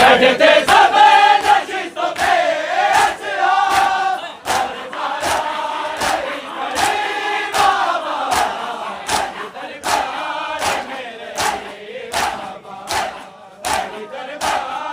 लढते सब नशिस्तों पे असरा और सारा रही खड़ी बाबा दरबार मेरे बाबा दरबार